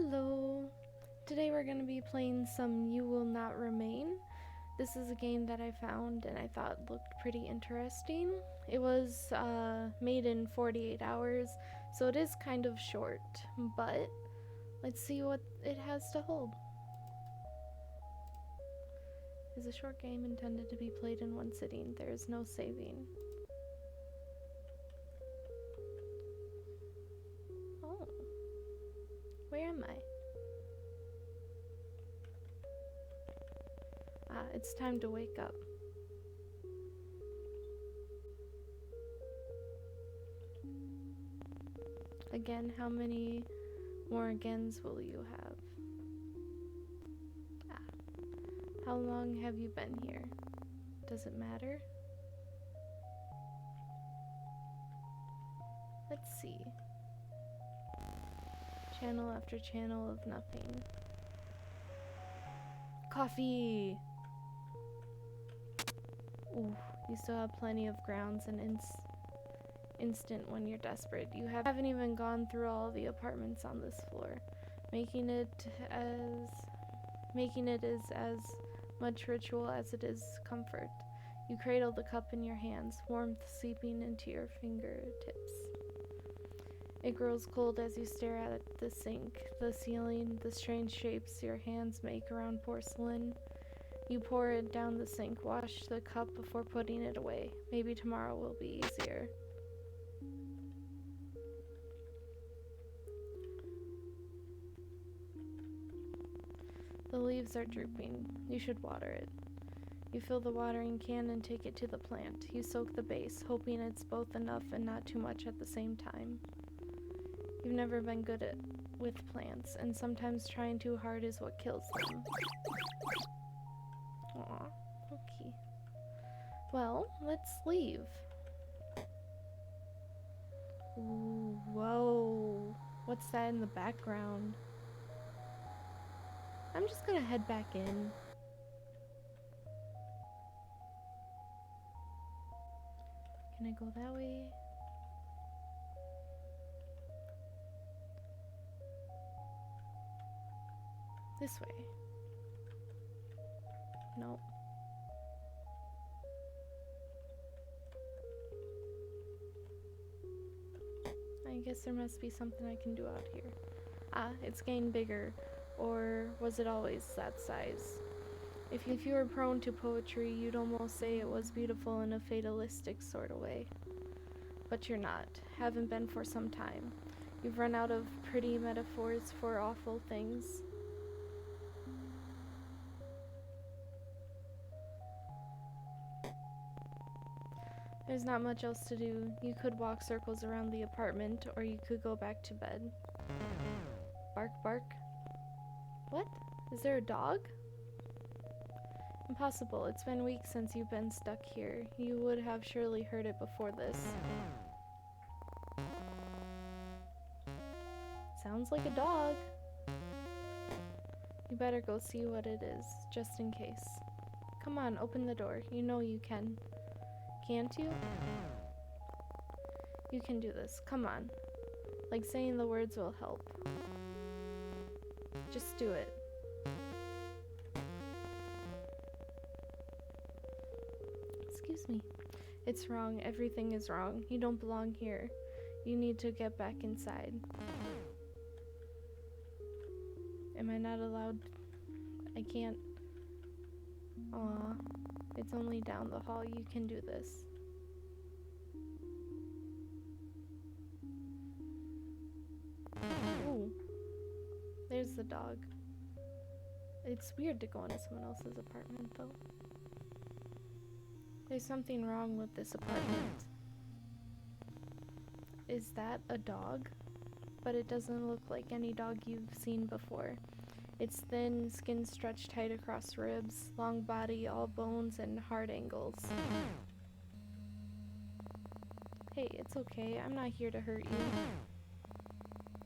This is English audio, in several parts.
Hello! Today we're going to be playing some You Will Not Remain. This is a game that I found and I thought looked pretty interesting. It was made in 48 hours, so it is kind of short, but let's see what it has to hold. It's a short game intended to be played in one sitting. There is no saving. Oh. Where am I? It's time to wake up. Again, how many more agains will you have? How long have you been here? Does it matter? Let's see. Channel after channel of nothing. Coffee! Ooh, you still have plenty of grounds and instant when you're desperate. You haven't even gone through all the apartments on this floor, making it is as much ritual as it is comfort. You cradle the cup in your hands, warmth seeping into your fingertips. It grows cold as you stare at the sink, the ceiling, the strange shapes your hands make around porcelain. You pour it down the sink, wash the cup before putting it away. Maybe tomorrow will be easier. The leaves are drooping. You should water it. You fill the watering can and take it to the plant. You soak the base, hoping it's both enough and not too much at the same time. You've never been good with plants, and sometimes trying too hard is what kills them. Aw, okay. Well, let's leave. Ooh, whoa. What's that in the background? I'm just gonna head back in. Can I go that way? This way. Nope. I guess there must be something I can do out here. Ah, it's getting bigger. Or was it always that size? If you were prone to poetry, you'd almost say it was beautiful in a fatalistic sort of way. But you're not. Haven't been for some time. You've run out of pretty metaphors for awful things. There's not much else to do. You could walk circles around the apartment, or you could go back to bed. Bark, bark. What? Is there a dog? Impossible. It's been weeks since you've been stuck here. You would have surely heard it before this. Sounds like a dog. You better go see what it is, just in case. Come on, open the door. You know you can. Can't you? You can do this. Come on. Like saying the words will help. Just do it. Excuse me. It's wrong. Everything is wrong. You don't belong here. You need to get back inside. Am I not allowed? I can't. Aw. It's only down the hall. You can do this. Ooh. There's the dog. It's weird to go into someone else's apartment, though. There's something wrong with this apartment. Is that a dog? But it doesn't look like any dog you've seen before. It's thin, skin stretched tight across ribs, long body, all bones and hard angles. Hey, it's okay. I'm not here to hurt you.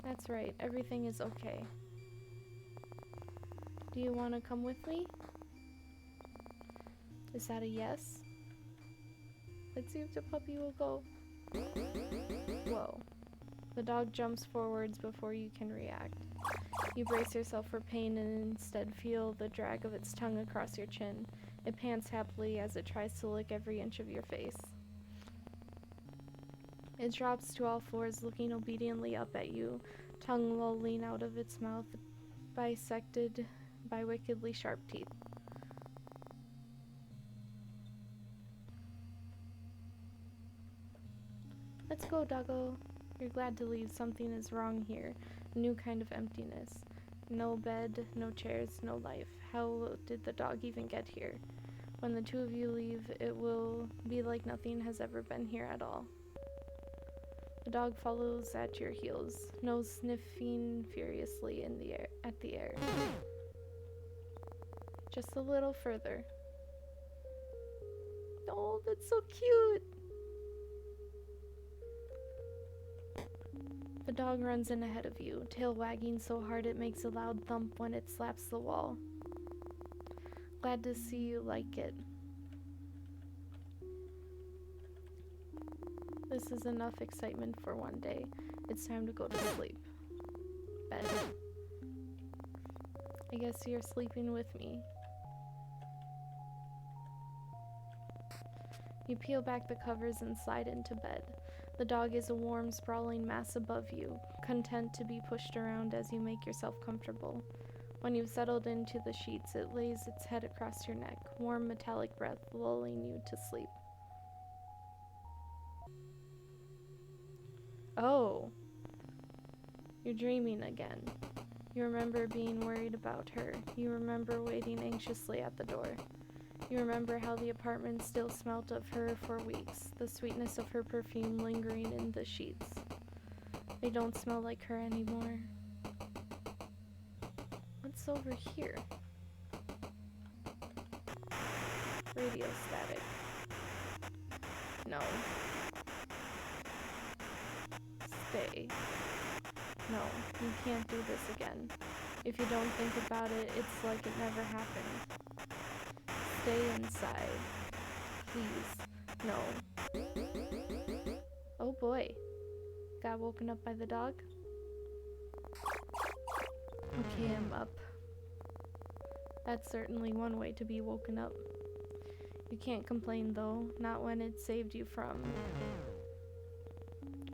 That's right. Everything is okay. Do you want to come with me? Is that a yes? Let's see if the puppy will go. Whoa. The dog jumps forwards before you can react. You brace yourself for pain and instead feel the drag of its tongue across your chin. It pants happily as it tries to lick every inch of your face. It drops to all fours, looking obediently up at you, tongue lolling out of its mouth, bisected by wickedly sharp teeth. Let's go, doggo. You're glad to leave. Something is wrong here. A new kind of emptiness. No bed, no chairs, no life. How did the dog even get here? When the two of you leave, it will be like nothing has ever been here at all. The dog follows at your heels, nose sniffing furiously in the air, at the air. Just a little further. Oh, that's so cute! The dog runs in ahead of you, tail wagging so hard it makes a loud thump when it slaps the wall. Glad to see you like it. This is enough excitement for one day. It's time to go to sleep. Bed. I guess you're sleeping with me. You peel back the covers and slide into bed. The dog is a warm, sprawling mass above you, content to be pushed around as you make yourself comfortable. When you've settled into the sheets, it lays its head across your neck, warm metallic breath lulling you to sleep. Oh, you're dreaming again. You remember being worried about her. You remember waiting anxiously at the door. You remember how the apartment still smelt of her for weeks, the sweetness of her perfume lingering in the sheets. They don't smell like her anymore. What's over here? Radio static. No. Stay. No, you can't do this again. If you don't think about it, it's like it never happened. Stay inside. Please. No. Oh boy. Got woken up by the dog? Okay, I'm up. That's certainly one way to be woken up. You can't complain though, not when it saved you from...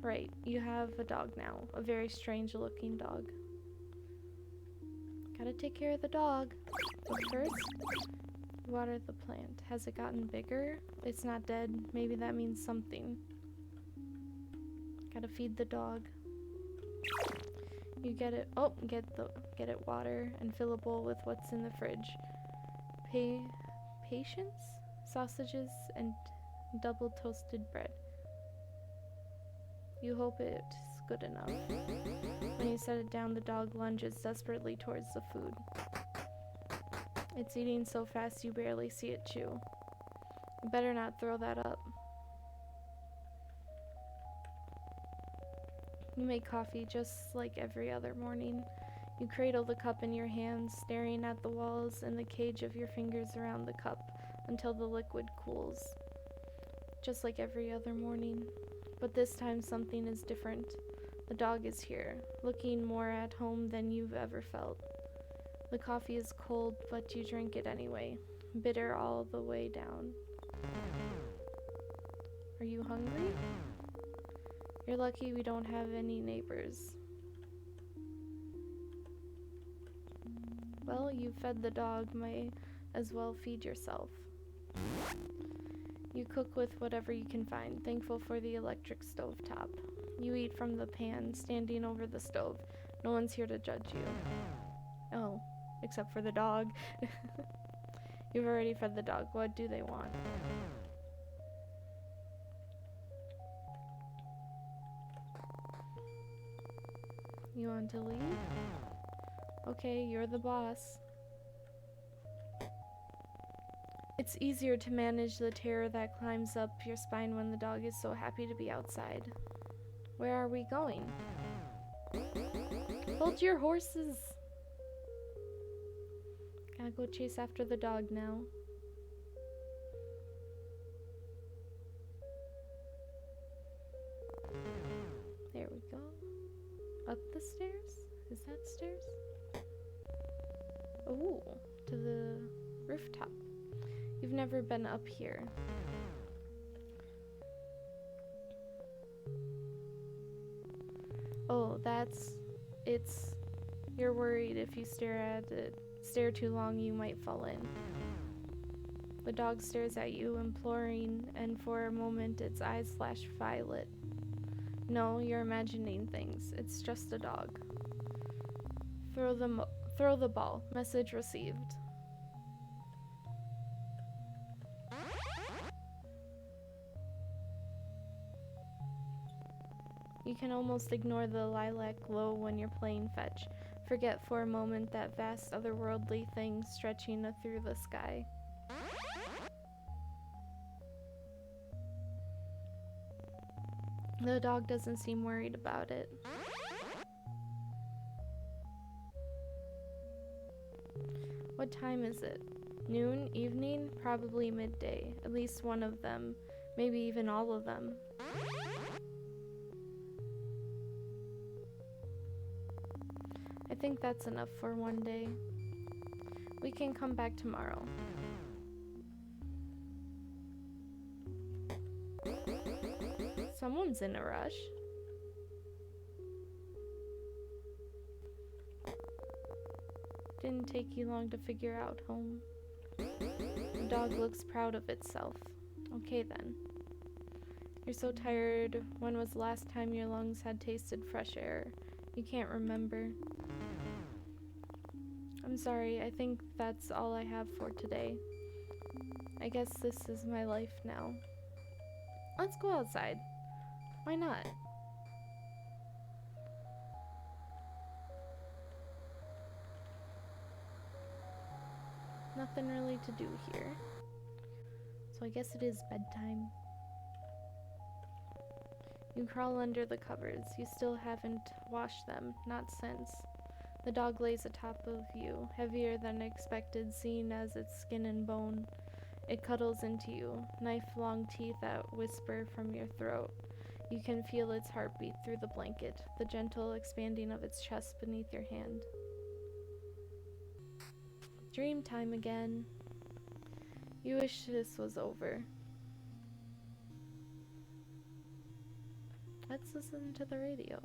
Right, you have a dog now. A very strange looking dog. Gotta take care of the dog. But first... water the plant. Has it gotten bigger? It's not dead. Maybe that means something. Gotta feed the dog. You get it. Oh, get it water and fill a bowl with what's in the fridge. Patience, sausages, and double toasted bread. You hope it's good enough. When you set it down, the dog lunges desperately towards the food. It's eating so fast you barely see it chew. You better not throw that up. You make coffee just like every other morning. You cradle the cup in your hands, staring at the walls and the cage of your fingers around the cup until the liquid cools. Just like every other morning. But this time something is different. The dog is here, looking more at home than you've ever felt. The coffee is cold, but you drink it anyway, bitter all the way down. Are you hungry? You're lucky we don't have any neighbors. Well, you fed the dog, might as well feed yourself. You cook with whatever you can find, thankful for the electric stove top. You eat from the pan, standing over the stove. No one's here to judge you. Oh. Except for the dog. You've already fed the dog. What do they want? You want to leave? Okay, you're the boss. It's easier to manage the terror that climbs up your spine when the dog is so happy to be outside. Where are we going? Hold your horses! Gotta go chase after the dog now. There we go. Up the stairs? Is that stairs? Oh, to the rooftop. You've never been up here. Oh, you're worried if you stare too long, you might fall in. The dog stares at you, imploring, and for a moment its eyes flash violet. No, you're imagining things. It's just a dog. Throw the ball. Message received. You can almost ignore the lilac glow when you're playing fetch. Forget for a moment that vast otherworldly thing stretching through the sky. The dog doesn't seem worried about it. What time is it? Noon? Evening? Probably midday. At least one of them. Maybe even all of them. I think that's enough for one day. We can come back tomorrow. Someone's in a rush. Didn't take you long to figure out home. The dog looks proud of itself. Okay then. You're so tired. When was the last time your lungs had tasted fresh air? You can't remember. I'm sorry, I think that's all I have for today. I guess this is my life now. Let's go outside. Why not? Nothing really to do here. So I guess it is bedtime. You crawl under the covers. You still haven't washed them, not since. The dog lays atop of you, heavier than expected, seen as its skin and bone. It cuddles into you, knife-long teeth that whisper from your throat. You can feel its heartbeat through the blanket, the gentle expanding of its chest beneath your hand. Dream time again. You wish this was over. Let's listen to the radio.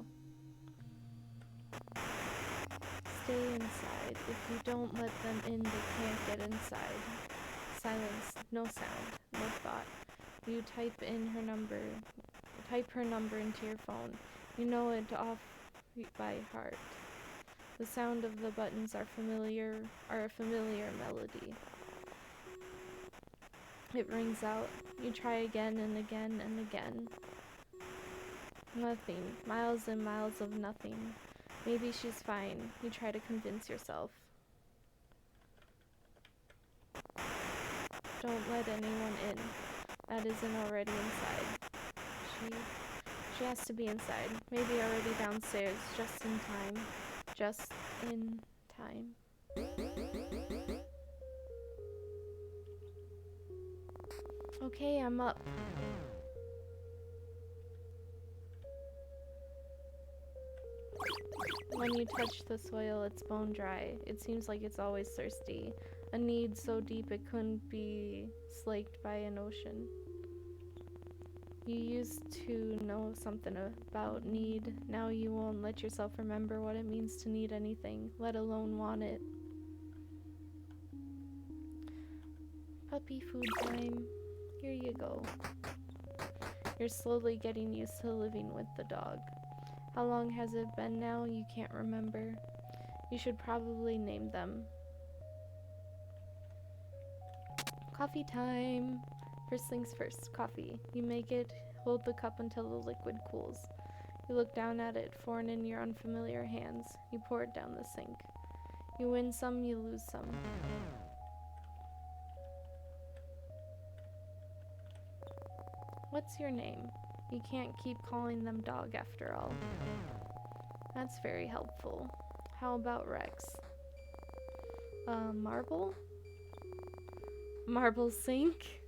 Stay inside. If you don't let them in, they can't get inside. Silence, no sound, no thought. You type her number into your phone. You know it off by heart. The sound of the buttons are a familiar melody. It rings out. You try again and again and again. Nothing. Miles and miles of nothing. Maybe she's fine. You try to convince yourself. Don't let anyone in that isn't already inside. She has to be inside. Maybe already downstairs, just in time. Just in time. Okay, I'm up. When you touch the soil, it's bone dry. It seems like it's always thirsty. A need so deep it couldn't be slaked by an ocean. You used to know something about need. Now you won't let yourself remember what it means to need anything, let alone want it. Puppy food time. Here you go. You're slowly getting used to living with the dog. How long has it been now? You can't remember. You should probably name them. Coffee time. First things first, coffee. You make it, hold the cup until the liquid cools. You look down at it, foreign in your unfamiliar hands. You pour it down the sink. You win some, you lose some. What's your name? You can't keep calling them dog after all. That's very helpful. How about Rex? Marble? Marble sink?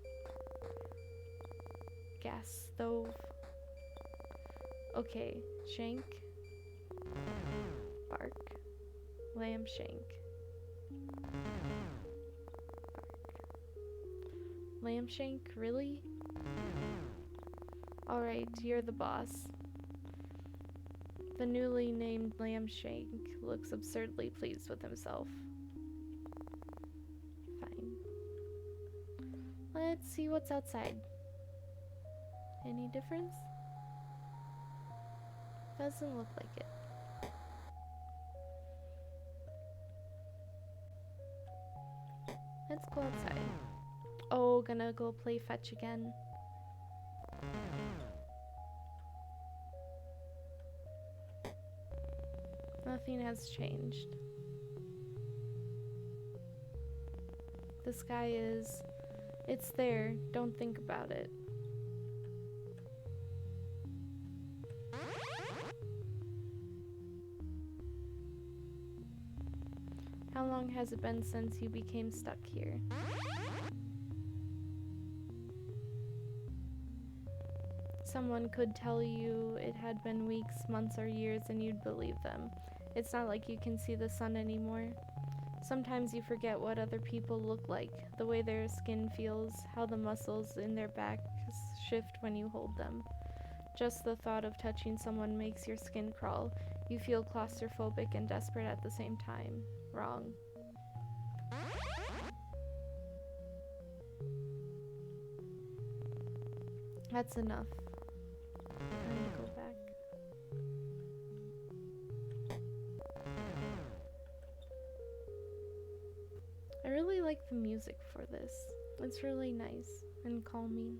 Gas stove? Okay, Shank? Bark? bark. Lamb shank. Lamb shank, really? Alright, you're the boss. The newly named Lamb shank looks absurdly pleased with himself. Fine. Let's see what's outside. Any difference? Doesn't look like it. Let's go outside. Oh, gonna go play fetch again. Nothing has changed. The sky is... It's there. Don't think about it. How long has it been since you became stuck here? Someone could tell you it had been weeks, months, or years, and you'd believe them. It's not like you can see the sun anymore. Sometimes you forget what other people look like, the way their skin feels, how the muscles in their backs shift when you hold them. Just the thought of touching someone makes your skin crawl. You feel claustrophobic and desperate at the same time. Wrong. That's enough. Time to go back. I really like the music for this. It's really nice and calming.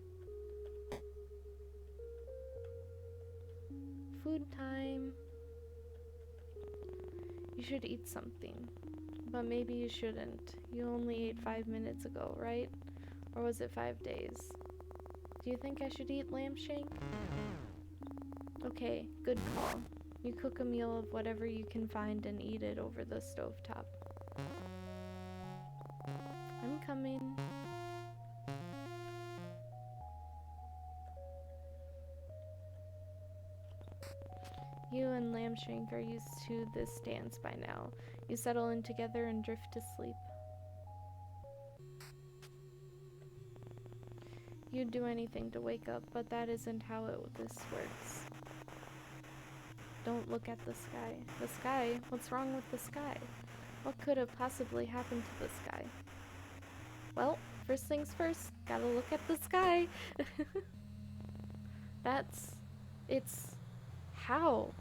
Food time. You should eat something. But maybe you shouldn't. You only ate 5 minutes ago, right? Or was it 5 days? Do you think I should eat lamb shank? Okay, good call. You cook a meal of whatever you can find and eat it over the stovetop. I'm coming. You and Lamb Shank are used to this dance by now. You settle in together and drift to sleep. You'd do anything to wake up, but that isn't how this works. Don't look at the sky. The sky? What's wrong with the sky? What could have possibly happened to the sky? Well, first things first, gotta look at the sky. How?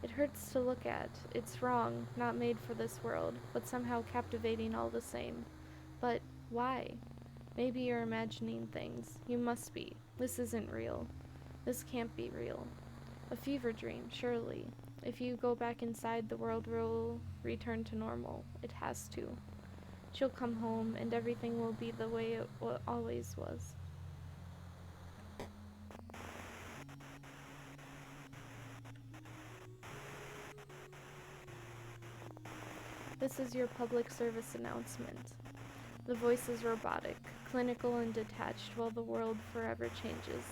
It hurts to look at. It's wrong, not made for this world, but somehow captivating all the same. But why? Maybe you're imagining things. You must be. This isn't real. This can't be real. A fever dream, surely. If you go back inside, the world will return to normal. It has to. She'll come home, and everything will be the way it always was. This is your public service announcement. The voice is robotic, clinical and detached while the world forever changes.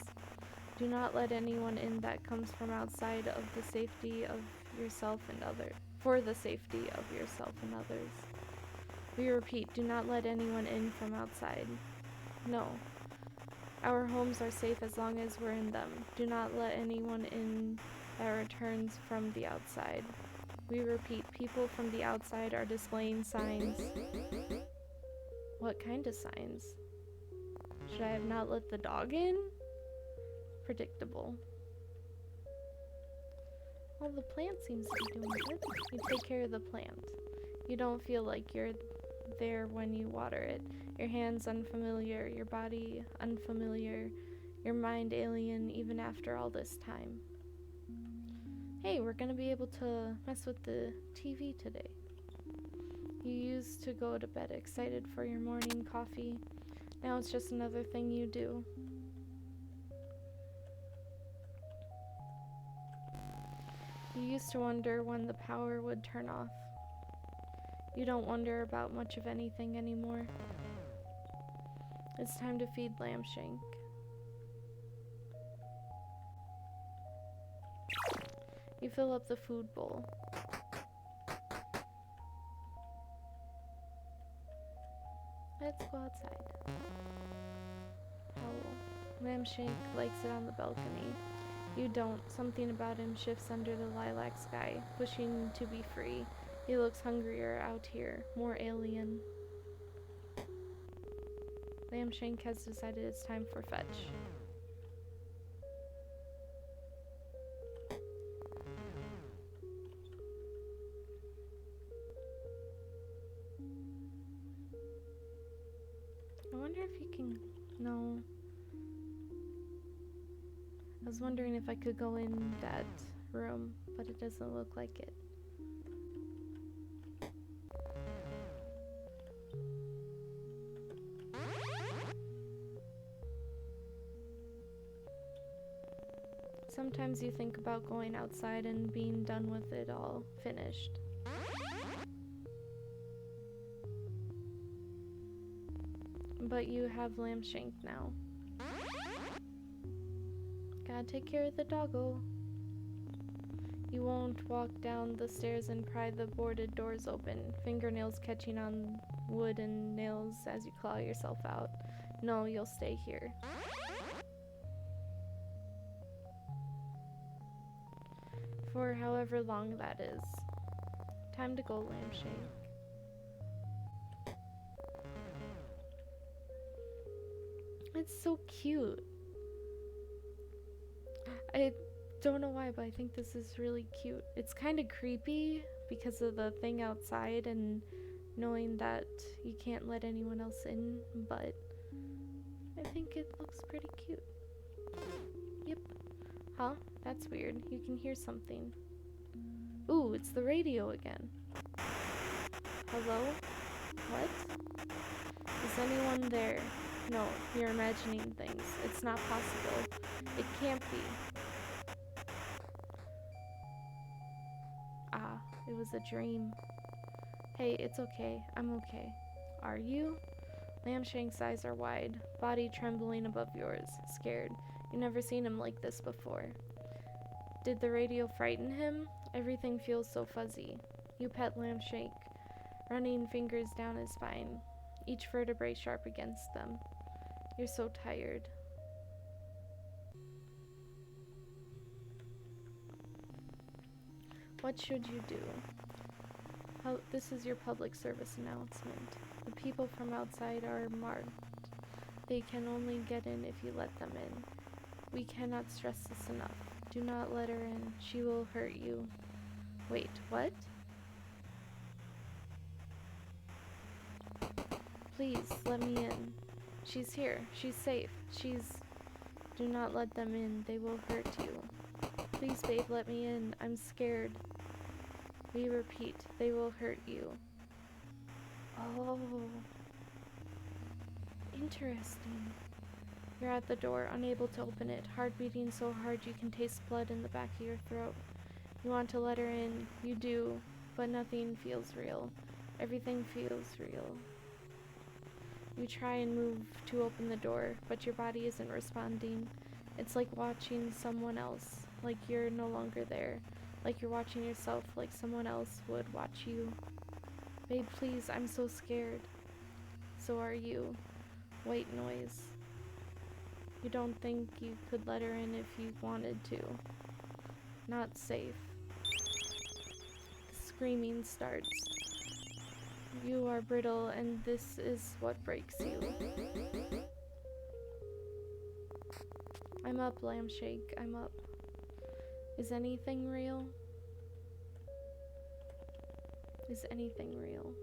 Do not let anyone in that comes from outside of the safety of yourself and others. For the safety of yourself and others. We repeat, do not let anyone in from outside. No. Our homes are safe as long as we're in them. Do not let anyone in that returns from the outside. We repeat, people from the outside are displaying signs. What kind of signs? Should I have not let the dog in? Predictable. Well, the plant seems to be doing good. You take care of the plant. You don't feel like you're there when you water it. Your hands unfamiliar, your body unfamiliar, your mind alien even after all this time. Hey, we're gonna be able to mess with the TV today. You used to go to bed excited for your morning coffee. Now it's just another thing you do. You used to wonder when the power would turn off. You don't wonder about much of anything anymore. It's time to feed Lamb Shank. You fill up the food bowl. Let's go outside. Howl. Lamshank likes it on the balcony. You don't. Something about him shifts under the lilac sky, pushing to be free. He looks hungrier out here, more alien. Lamshank has decided it's time for fetch. I wonder if you can... No. I was wondering if I could go in that room, but it doesn't look like it. Sometimes you think about going outside and being done with it all, finished. But you have Lamshank now. Gotta take care of the doggo. You won't walk down the stairs and pry the boarded doors open, fingernails catching on wood and nails as you claw yourself out. No, you'll stay here. For however long that is. Time to go, Lamshank. It's so cute. I don't know why, but I think this is really cute. It's kind of creepy because of the thing outside and knowing that you can't let anyone else in, but I think it looks pretty cute. Yep. Huh? That's weird. You can hear something. Ooh, it's the radio again. Hello? What? Is anyone there? No, you're imagining things. It's not possible. It can't be. Ah, it was a dream. Hey, it's okay. I'm okay. Are you? Lamshank's eyes are wide, body trembling above yours, scared. You've never seen him like this before. Did the radio frighten him? Everything feels so fuzzy. You pet Lamshank, running fingers down his spine, each vertebrae sharp against them. You're so tired. What should you do? This is your public service announcement. The people from outside are marked. They can only get in if you let them in. We cannot stress this enough. Do not let her in. She will hurt you. Wait, what? Please, let me in. She's here. She's safe. Do not let them in. They will hurt you. Please, babe, let me in. I'm scared. We repeat, they will hurt you. Oh. Interesting. You're at the door, unable to open it, heart beating so hard you can taste blood in the back of your throat. You want to let her in. You do, but nothing feels real. Everything feels real. You try and move to open the door, but your body isn't responding. It's like watching someone else, like you're no longer there, like you're watching yourself, like someone else would watch you. Babe, please, I'm so scared. So are you. White noise. You don't think you could let her in if you wanted to. Not safe. Screaming starts. You are brittle, and this is what breaks you. I'm up, Lamshank. I'm up. Is anything real? Is anything real?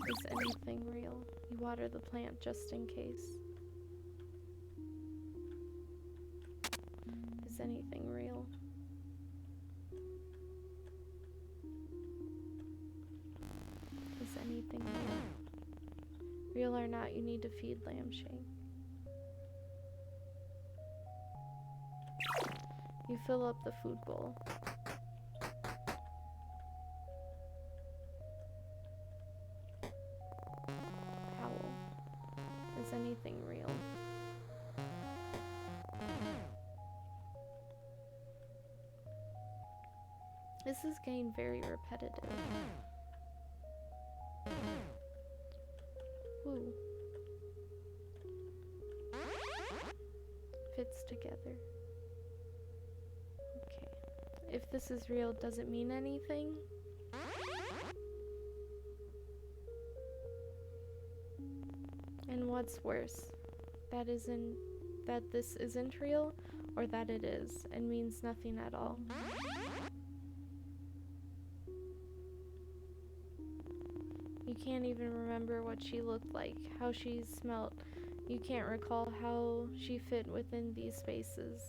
Is anything real? You water the plant just in case. Is anything real? Is anything real? Real or not, you need to feed Lamshank. You fill up the food bowl. Howl. Is anything real? This is getting very repetitive. Woo. Fits together. Okay. If this is real, does it mean anything? And what's worse? That this isn't real, or that it is and means nothing at all. You can't even remember what she looked like, how she smelt. You can't recall how she fit within these spaces.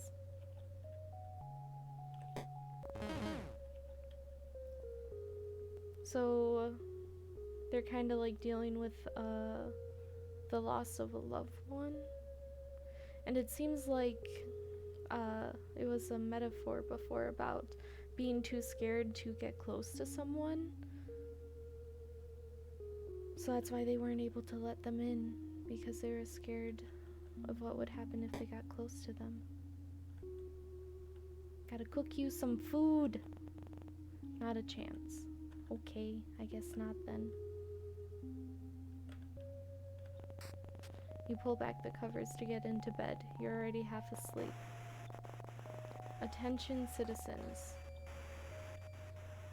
So they're kind of like dealing with the loss of a loved one. And it seems like it was a metaphor before about being too scared to get close to someone. So that's why they weren't able to let them in, because they were scared of what would happen if they got close to them. Gotta cook you some food. Not a chance. Okay, I guess not then. You pull back the covers to get into bed. You're already half asleep. Attention, citizens.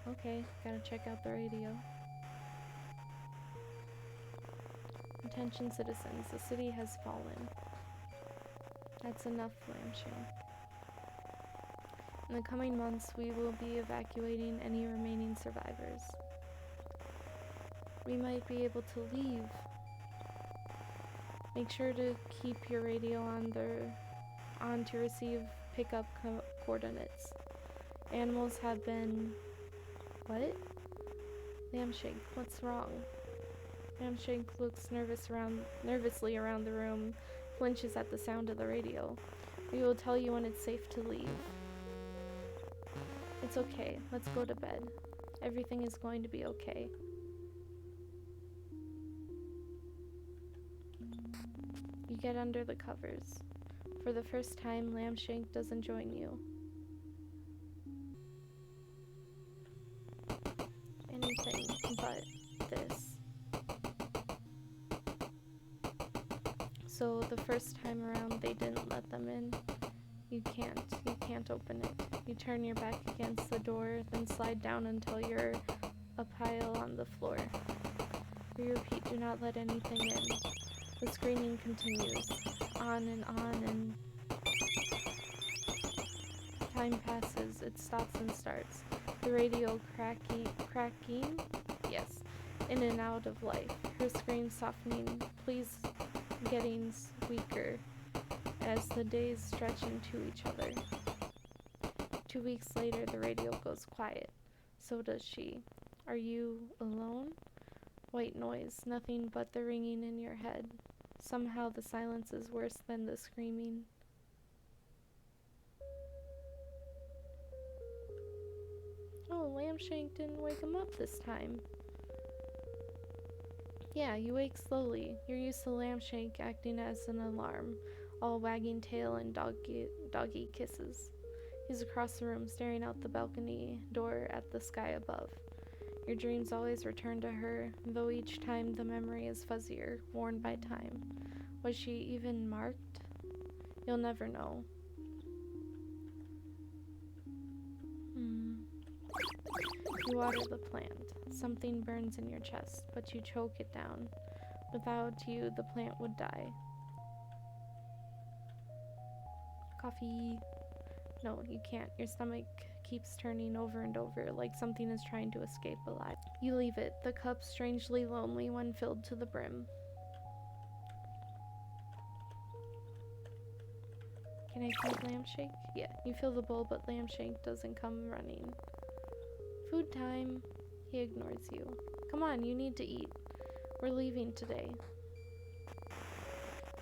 Okay, gotta check out the radio. Attention, citizens. The city has fallen. That's enough, Lamshank. In the coming months, we will be evacuating any remaining survivors. We might be able to leave. Make sure to keep your radio on to receive pickup coordinates. Animals have been... What? Lamshank, what's wrong? Lamshank looks nervously around the room, flinches at the sound of the radio. We will tell you when it's safe to leave. It's okay. Let's go to bed. Everything is going to be okay. You get under the covers. For the first time, Lamshank doesn't join you. Anything but this. So the first time around, they didn't let them in. You can't open it. You turn your back against the door, then slide down until you're a pile on the floor. We repeat, do not let anything in. The screaming continues, on, and time passes. It stops and starts. The radio cracking, yes, in and out of life. Her scream softening, please getting weaker as the days stretch into each other. 2 weeks later, the radio goes quiet. So does she. Are you alone? White noise, nothing but the ringing in your head. Somehow the silence is worse than the screaming. Oh, Lamshank didn't wake him up this time. Yeah, you wake slowly. You're used to Lamshank acting as an alarm, all wagging tail and doggy kisses. He's across the room, staring out the balcony door at the sky above. Your dreams always return to her, though each time the memory is fuzzier, worn by time. Was she even marked? You'll never know. You water the plant. Something burns in your chest, but you choke it down. Without you, the plant would die. Coffee. No, you can't. Your stomach keeps turning over and over, like something is trying to escape alive. You leave it, the cup strangely lonely when filled to the brim. Can I feed Lamshank? Yeah, you fill the bowl, but Lamshank doesn't come running. Food time. He ignores you. Come on, you need to eat. We're leaving today.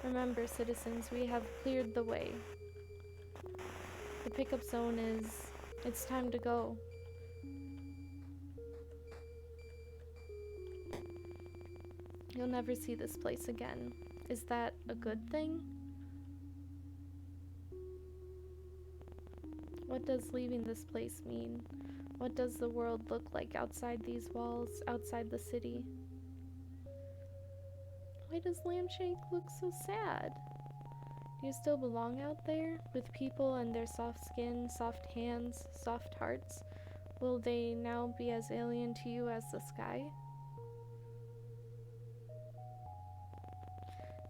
Remember, citizens, we have cleared the way. The pickup zone is... It's time to go. You'll never see this place again. Is that a good thing? What does leaving this place mean? What does the world look like outside these walls, outside the city? Why does Lambshank look so sad? Do you still belong out there, with people and their soft skin, soft hands, soft hearts? Will they now be as alien to you as the sky?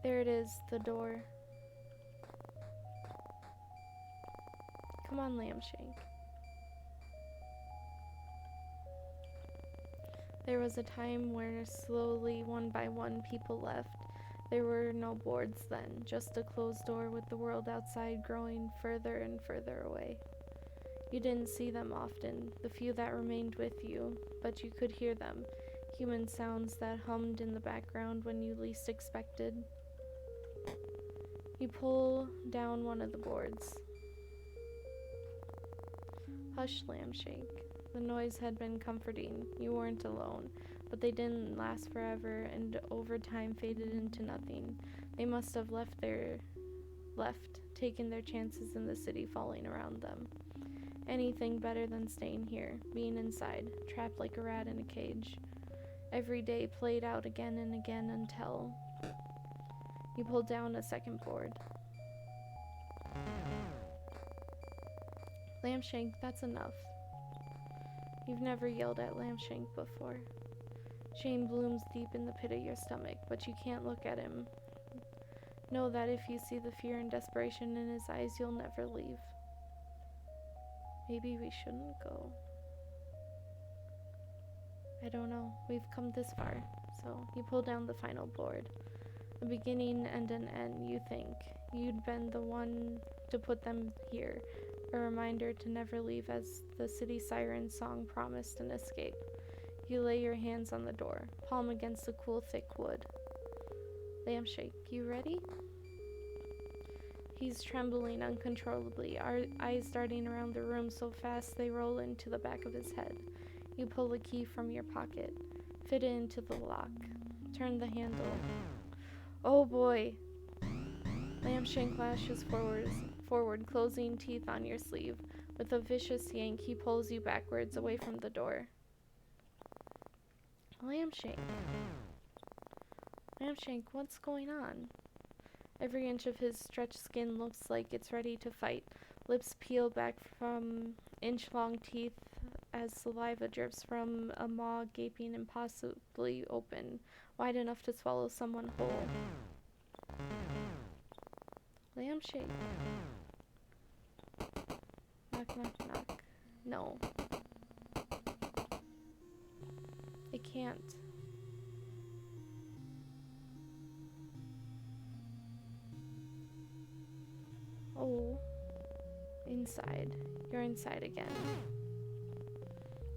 There it is, the door. Come on, Lambshank. There was a time where slowly, one by one, people left. There were no boards then, just a closed door with the world outside growing further and further away. You didn't see them often, the few that remained with you, but you could hear them, human sounds that hummed in the background when you least expected. You pull down one of the boards. Hush, Lambshank. The noise had been comforting. You weren't alone, but they didn't last forever and over time faded into nothing. They must have taken their chances in the city falling around them. Anything better than staying here, being inside, trapped like a rat in a cage. Every day played out again and again until you pulled down a second board. Lambshank, that's enough. You've never yelled at Lambshank before. Shame blooms deep in the pit of your stomach, but you can't look at him. Know that if you see the fear and desperation in his eyes, you'll never leave. Maybe we shouldn't go. I don't know. We've come this far. So you pull down the final board. A beginning and an end, you think. You'd been the one to put them here. A reminder to never leave as the city siren song promised an escape. You lay your hands on the door, palm against the cool, thick wood. Lambshank, you ready? He's trembling uncontrollably, eyes darting around the room so fast they roll into the back of his head. You pull a key from your pocket, fit it into the lock, turn the handle. Oh boy! Lambshank lashes forward, closing teeth on your sleeve. With a vicious yank, he pulls you backwards away from the door. Lambshank, what's going on? Every inch of his stretched skin looks like it's ready to fight. Lips peel back from inch-long teeth as saliva drips from a maw gaping impossibly open, wide enough to swallow someone whole. Lambshank. Knock, knock, knock. No. It can't. Oh. Inside. You're inside again.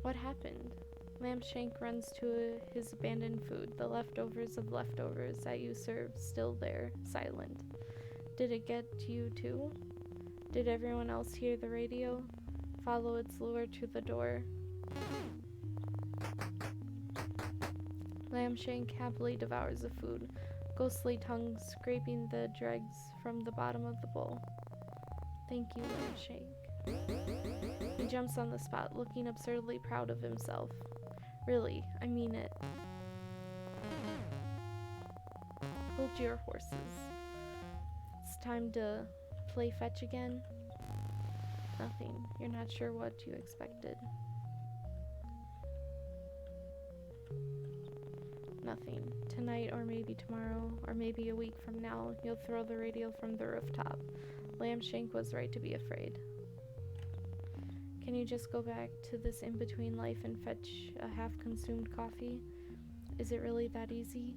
What happened? Lambshank runs to his abandoned food, the leftovers of leftovers that you served, still there, silent. Did it get you too? Did everyone else hear the radio? Follow its lure to the door? Lambshank happily devours the food, ghostly tongue scraping the dregs from the bottom of the bowl. Thank you, Lambshank. He jumps on the spot, looking absurdly proud of himself. Really, I mean it. Hold your horses. It's time to play fetch again. Nothing. You're not sure what you expected. Nothing. Tonight, or maybe tomorrow, or maybe a week from now, you'll throw the radio from the rooftop. Lambshank was right to be afraid. Can you just go back to this in-between life and fetch a half-consumed coffee? Is it really that easy?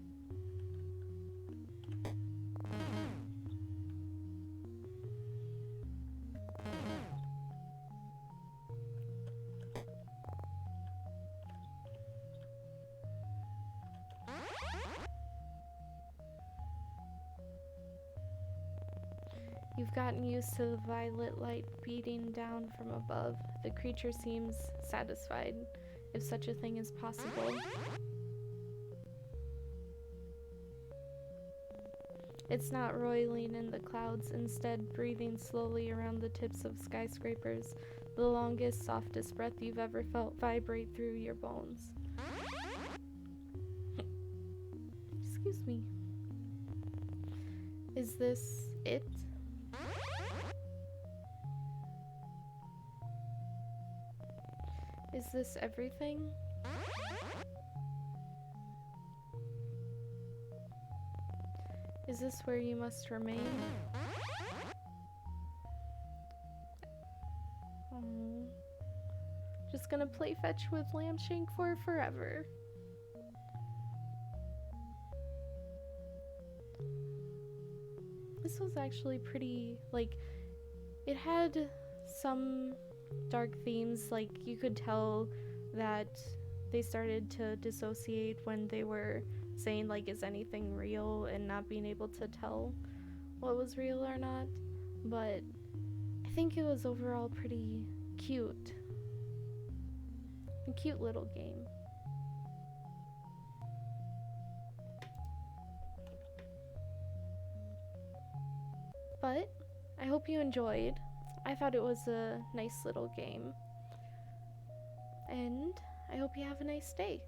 You've gotten used to the violet light beating down from above. The creature seems satisfied, if such a thing is possible. It's not roiling in the clouds, instead breathing slowly around the tips of skyscrapers, the longest, softest breath you've ever felt vibrate through your bones. Excuse me. Is this it? Is this everything? Is this where you must remain? Oh. Just gonna play fetch with Lambshank for forever. This was actually pretty, like, it had some dark themes, like you could tell that they started to dissociate when they were saying like, is anything real, and not being able to tell what was real or not. But I think it was overall pretty cute. A cute little game. But I hope you enjoyed. I thought it was a nice little game. And I hope you have a nice day.